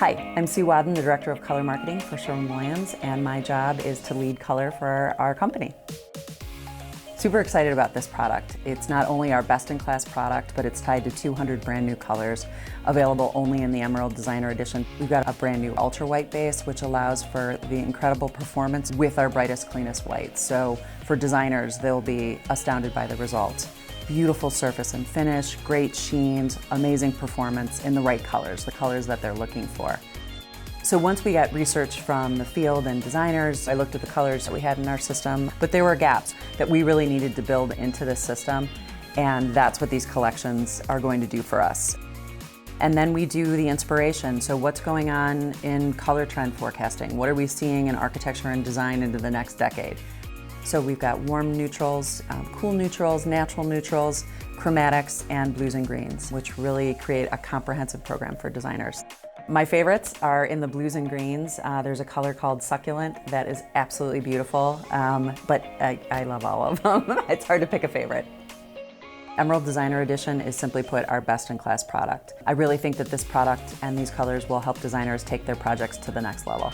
Hi, I'm Sue Wadden, the Director of Color Marketing for Sherwin-Williams, and my job is to lead color for our company. Super excited about this product. It's not only our best-in-class product, but it's tied to 200 brand new colors, available only in the Emerald Designer Edition. We've got a brand new ultra white base, which allows for the incredible performance with our brightest, cleanest white. So for designers, they'll be astounded by the results. Beautiful surface and finish, great sheens, amazing performance in the right colors, the colors that they're looking for. So once we got research from the field and designers, I looked at the colors that we had in our system, but there were gaps that we really needed to build into this system, and that's what these collections are going to do for us. And then we do the inspiration. So what's going on in color trend forecasting? What are we seeing in architecture and design into the next decade? So we've got warm neutrals, cool neutrals, natural neutrals, chromatics, and blues and greens, which really create a comprehensive program for designers. My favorites are in the blues and greens. There's a color called Succulent that is absolutely beautiful, but I love all of them. It's hard to pick a favorite. Emerald Designer Edition is, simply put, our best-in-class product. I really think that this product and these colors will help designers take their projects to the next level.